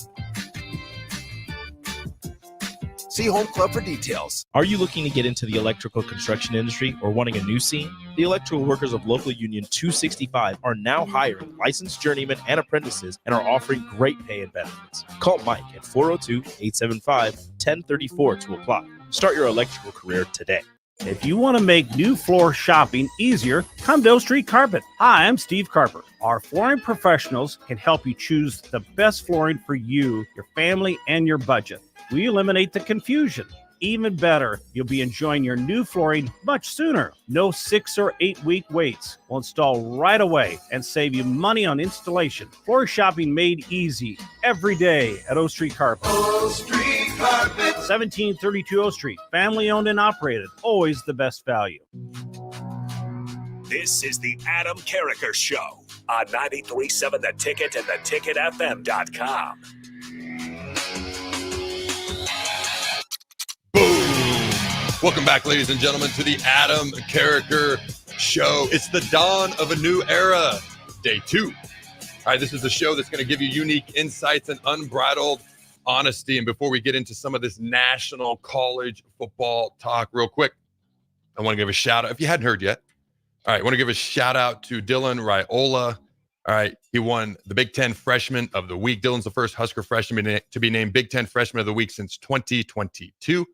See Home Club for details. Are you looking to get into the electrical construction industry or wanting a new scene? The electrical workers of Local Union 265 are now hiring licensed journeymen and apprentices and are offering great pay and benefits. Call Mike at 402-875-1034 to apply. Start your electrical career today. If you want to make new floor shopping easier, come to O Street Carpet. Hi, I'm Steve Carper. Our flooring professionals can help you choose the best flooring for you, your family, and your budget. We eliminate the confusion. Even better, you'll be enjoying your new flooring much sooner. No 6 or 8 week waits. We'll install right away and save you money on installation. Floor shopping made easy every day at O Street Carpet. O Street Carpet. 1732 O Street. Family owned and operated. Always the best value. This is the Adam Carriker Show on 93.7 The Ticket and theticketfm.com. Welcome back, ladies and gentlemen, to the Adam Carriker Show. It's the dawn of a new era, day 2. All right, this is a show that's going to give you unique insights and unbridled honesty. And before we get into some of this national college football talk real quick, I want to give a shout out. If you hadn't heard yet, all right, I want to give a shout out to Dylan Raiola. All right, he won the Big Ten Freshman of the Week. Dylan's the first Husker freshman to be named Big Ten Freshman of the Week since 2022.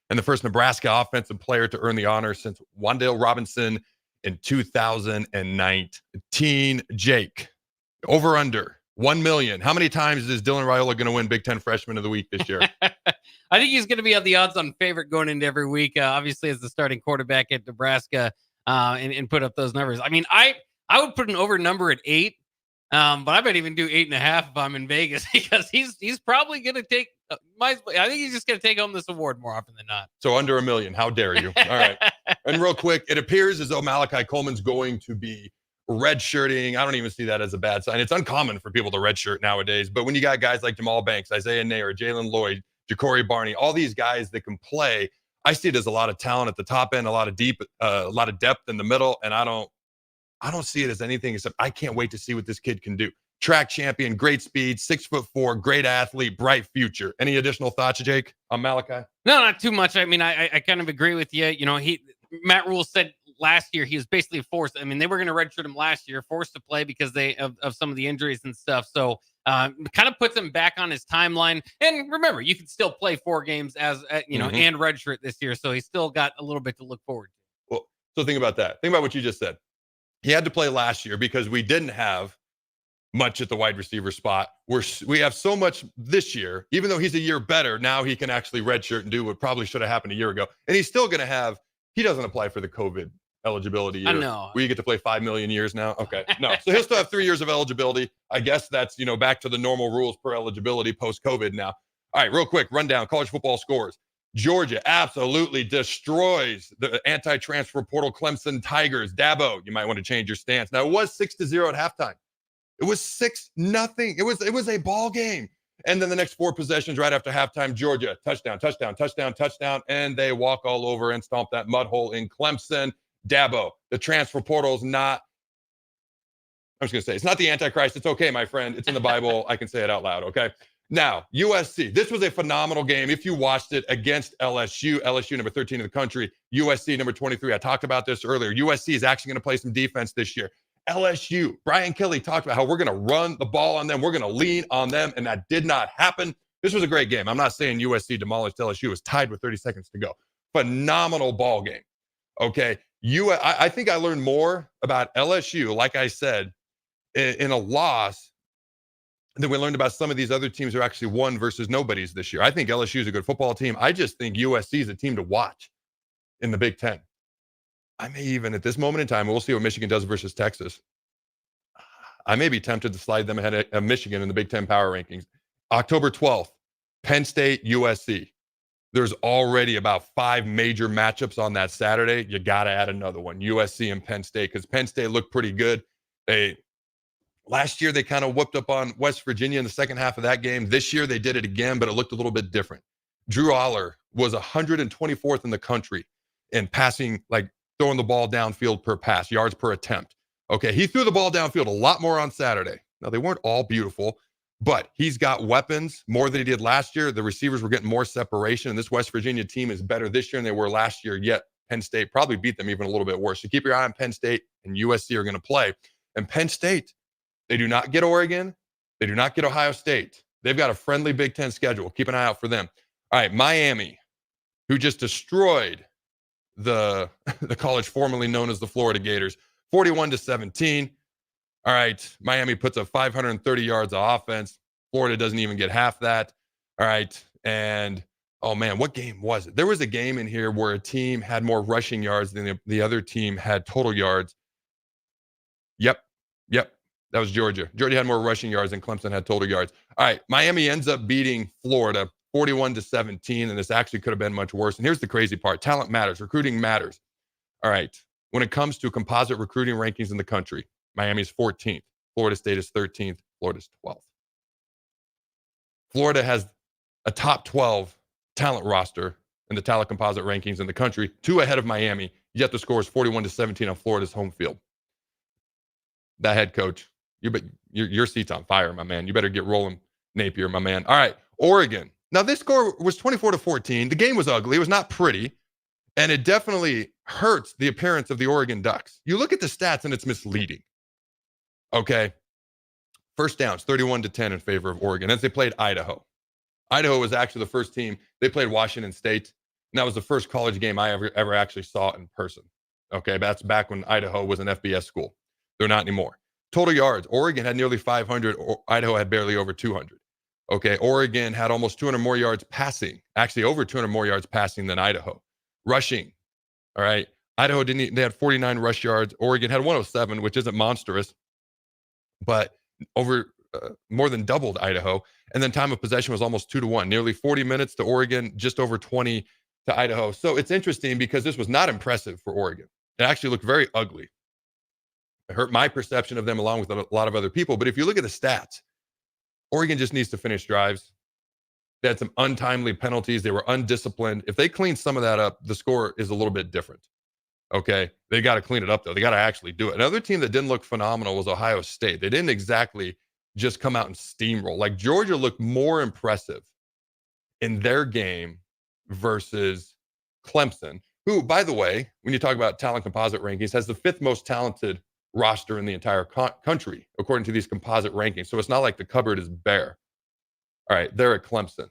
And the first Nebraska offensive player to earn the honor since Wan'Dale Robinson in 2019. Jake, over under 1 million. How many times is Dylan Raiola going to win Big Ten Freshman of the Week this year? I think he's going to be the odds-on favorite going into every week, obviously as the starting quarterback at Nebraska, and put up those numbers. I mean, I would put an over number at 8, but I might even do 8.5 if I'm in Vegas because he's probably going to take. I think he's just going to take home this award more often than not. So under 1 million. How dare you? All right. And real quick, it appears as though Malachi Coleman's going to be redshirting. I don't even see that as a bad sign. It's uncommon for people to redshirt nowadays. But when you got guys like Jamal Banks, Isaiah Nair, Jalen Lloyd, Ja'Cory Barney, all these guys that can play, I see it as a lot of talent at the top end, a lot of depth in the middle. And I don't see it as anything except I can't wait to see what this kid can do. Track champion, great speed, 6'4", great athlete, bright future. Any additional thoughts, Jake, on Malachi? No, not too much. I mean, I kind of agree with you. You know, Matt Rule said last year he was basically forced. I mean, they were going to redshirt him last year, forced to play because of some of the injuries and stuff. So kind of puts him back on his timeline. And remember, you can still play 4 games and redshirt this year. So he's still got a little bit to look forward to. Well, so think about that. Think about what you just said. He had to play last year because we didn't have much at the wide receiver spot. We have so much this year, even though he's a year better. Now he can actually redshirt and do what probably should have happened a year ago. And he's still going to have, he doesn't apply for the COVID eligibility year. I know. Where you get to play 5 million years now. Okay. No. So he'll still have 3 years of eligibility. I guess that's, back to the normal rules per eligibility post-COVID now. All right, real quick, rundown, college football scores. Georgia absolutely destroys the anti-transfer portal Clemson Tigers. Dabo, you might want to change your stance. Now, it was 6-0 at halftime. It was 6-0. It was a ball game. And then the next 4 possessions right after halftime, Georgia, touchdown, touchdown, touchdown, touchdown, and they walk all over and stomp that mud hole in Clemson. Dabo, the transfer portal is not, I'm just going to say, it's not the Antichrist. It's okay, my friend. It's in the Bible. I can say it out loud, okay? Now, USC, this was a phenomenal game if you watched it against LSU. LSU, number 13 in the country. USC, number 23. I talked about this earlier. USC is actually going to play some defense this year. LSU, Brian Kelly talked about how we're going to run the ball on them. We're going to lean on them, and that did not happen. This was a great game. I'm not saying USC demolished LSU. It was tied with 30 seconds to go. Phenomenal ball game, okay? I think I learned more about LSU, like I said, in a loss than we learned about some of these other teams who actually won versus nobodies this year. I think LSU is a good football team. I just think USC is a team to watch in the Big Ten. I may even, at this moment in time, we'll see what Michigan does versus Texas. I may be tempted to slide them ahead of Michigan in the Big Ten power rankings. October 12th, Penn State, USC. There's already about 5 major matchups on that Saturday. You got to add another one, USC and Penn State, because Penn State looked pretty good. Last year, they kind of whooped up on West Virginia in the second half of that game. This year, they did it again, but it looked a little bit different. Drew Aller was 124th in the country in passing, throwing the ball downfield per pass, yards per attempt. Okay, he threw the ball downfield a lot more on Saturday. Now, they weren't all beautiful, But he's got weapons more than he did last year. The receivers were getting more separation, and this West Virginia team is better this year than they were last year, yet Penn State probably beat them even a little bit worse. So keep your eye on Penn State, and USC are going to play. And Penn State, they do not get Oregon. They do not get Ohio State. They've got a friendly Big Ten schedule. Keep an eye out for them. All right, Miami, who just destroyed the college formerly known as the Florida Gators, 41-17. All right, Miami puts up 530 yards of offense. Florida doesn't even get half that. All right, and oh man, what game was it? There was a game in here where a team had more rushing yards than the other team had total yards. Yep, that was Georgia. Georgia had more rushing yards than Clemson had total yards. All right, Miami ends up beating Florida 41-17, and this actually could have been much worse. And here's the crazy part. Talent matters. Recruiting matters. All right, when it comes to composite recruiting rankings in the country, Miami's 14th. Florida State is 13th. Florida's 12th. Florida has a top 12 talent roster in the talent composite rankings in the country, 2 ahead of Miami, yet the score is 41-17 on Florida's home field. That head coach, your seat's on fire, my man. You better get rolling, Napier, my man. All right, Oregon. Now, this score was 24-14. The game was ugly. It was not pretty, and it definitely hurts the appearance of the Oregon Ducks. You look at the stats, and it's misleading. Okay, first downs, 31-10 in favor of Oregon, as they played Idaho. Idaho was actually the first team. They played Washington State, and that was the first college game I ever actually saw in person. Okay, that's back when Idaho was an FBS school. They're not anymore. Total yards, Oregon had nearly 500. Idaho had barely over 200. Okay, Oregon had almost 200 more yards passing, actually over 200 more yards passing than Idaho. Rushing, all right, Idaho they had 49 rush yards. Oregon had 107, which isn't monstrous, but over more than doubled Idaho. And then time of possession was almost 2-1, nearly 40 minutes to Oregon, just over 20 to Idaho. So it's interesting because this was not impressive for Oregon. It actually looked very ugly. It hurt my perception of them along with a lot of other people. But if you look at the stats, Oregon just needs to finish drives. They had some untimely penalties. They were undisciplined. If they clean some of that up, the score is a little bit different. Okay, they got to clean it up, though. They got to actually do it. Another team that didn't look phenomenal was Ohio State. They didn't exactly just come out and steamroll. Like, Georgia looked more impressive in their game versus Clemson, who, by the way, when you talk about talent composite rankings, has the 5th most talented roster in the entire country, according to these composite rankings. So it's not like the cupboard is bare. All right, they're at Clemson.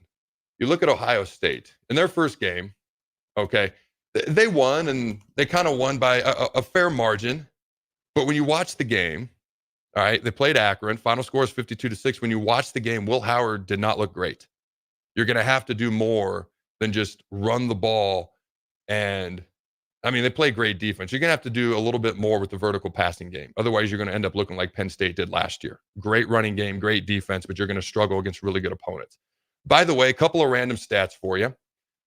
You look at Ohio State. In their first game, okay, they won, and they kind of won by a fair margin. But when you watch the game, all right, they played Akron. Final score is 52-6. When you watch the game, Will Howard did not look great. You're going to have to do more than just run the ball. And, I mean, they play great defense. You're going to have to do a little bit more with the vertical passing game. Otherwise, you're going to end up looking like Penn State did last year. Great running game, great defense, but you're going to struggle against really good opponents. By the way, a couple of random stats for you.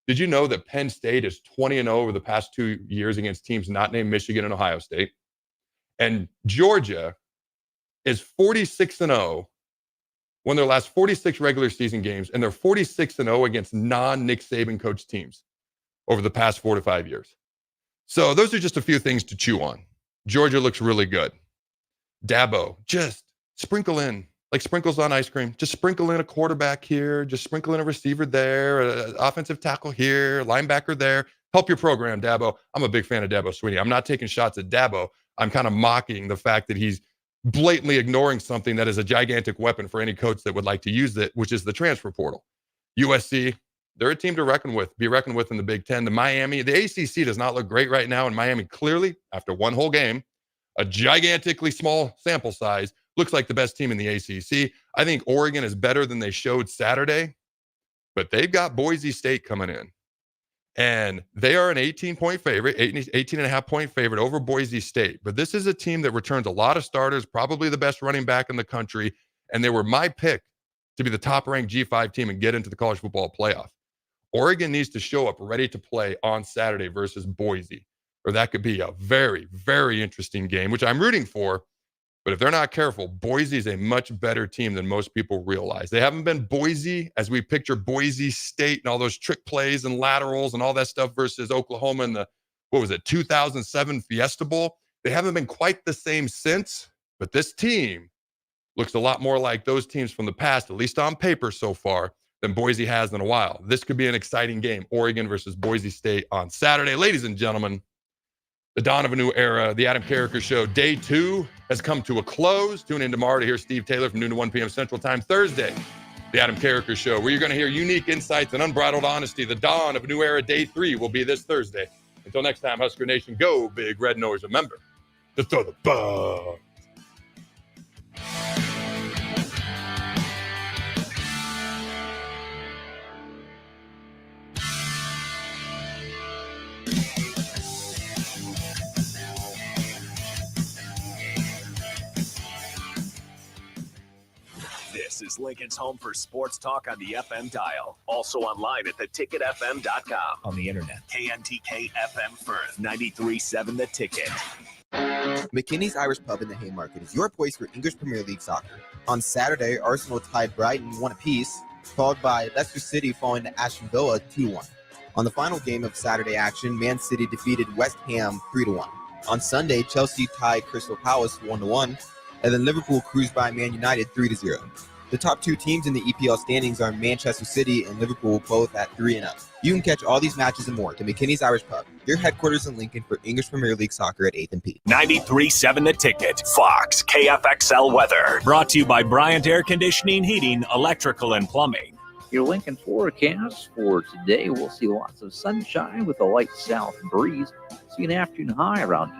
Did you know that Penn State is 20-0 over the past 2 years against teams not named Michigan and Ohio State? And Georgia is 46-0, won their last 46 regular season games, and they're 46-0 against non-Nick Saban coach teams over the past 4 to 5 years. So those are just a few things to chew on. Georgia looks really good. Dabo, just sprinkle in, like sprinkles on ice cream. Just sprinkle in a quarterback here. Just sprinkle in a receiver there, an offensive tackle here, linebacker there. Help your program, Dabo. I'm a big fan of Dabo Swinney. I'm not taking shots at Dabo. I'm kind of mocking the fact that he's blatantly ignoring something that is a gigantic weapon for any coach that would like to use it, which is the transfer portal. USC, they're a team to be reckoned with in the Big Ten. The ACC does not look great right now, and Miami clearly, after one whole game, a gigantically small sample size, looks like the best team in the ACC. I think Oregon is better than they showed Saturday, but they've got Boise State coming in. And they are an 18-point favorite, 18.5-point favorite over Boise State. But this is a team that returns a lot of starters, probably the best running back in the country. And they were my pick to be the top-ranked G5 team and get into the college football playoff. Oregon needs to show up ready to play on Saturday versus Boise, or that could be a very, very interesting game, which I'm rooting for. But if they're not careful, Boise is a much better team than most people realize. They haven't been Boise as we picture Boise State and all those trick plays and laterals and all that stuff versus Oklahoma in the, 2007 Fiesta Bowl. They haven't been quite the same since, but this team looks a lot more like those teams from the past, at least on paper so far, than Boise has in a while. This could be an exciting game. Oregon versus Boise State on Saturday. Ladies and gentlemen, the dawn of a new era, the Adam Carriker Show, day 2 has come to a close. Tune in tomorrow to hear Steve Taylor from noon to 1 p.m. Central Time. Thursday, the Adam Carriker Show, where you're going to hear unique insights and unbridled honesty. The dawn of a new era, day 3, will be this Thursday. Until next time, Husker Nation, go Big Red Nose. Remember to throw the ball. This is Lincoln's home for sports talk on the FM dial. Also online at theticketfm.com. On the internet, KNTK FM Firth, 93.7 The Ticket. McKinney's Irish Pub in the Haymarket is your place for English Premier League soccer. On Saturday, Arsenal tied Brighton 1 apiece, followed by Leicester City falling to Aston Villa 2-1. On the final game of Saturday action, Man City defeated West Ham 3-1. On Sunday, Chelsea tied Crystal Palace 1-1, and then Liverpool cruised by Man United 3-0. The top 2 teams in the EPL standings are Manchester City and Liverpool, both at 3-0. You can catch all these matches and more to McKinney's Irish Pub, your headquarters in Lincoln for English Premier League soccer at 8th and P. 93.7 The Ticket. Fox KFXL weather. Brought to you by Bryant Air Conditioning, Heating, Electrical, and Plumbing. Your Lincoln forecast for today, we'll see lots of sunshine with a light south breeze. See an afternoon high around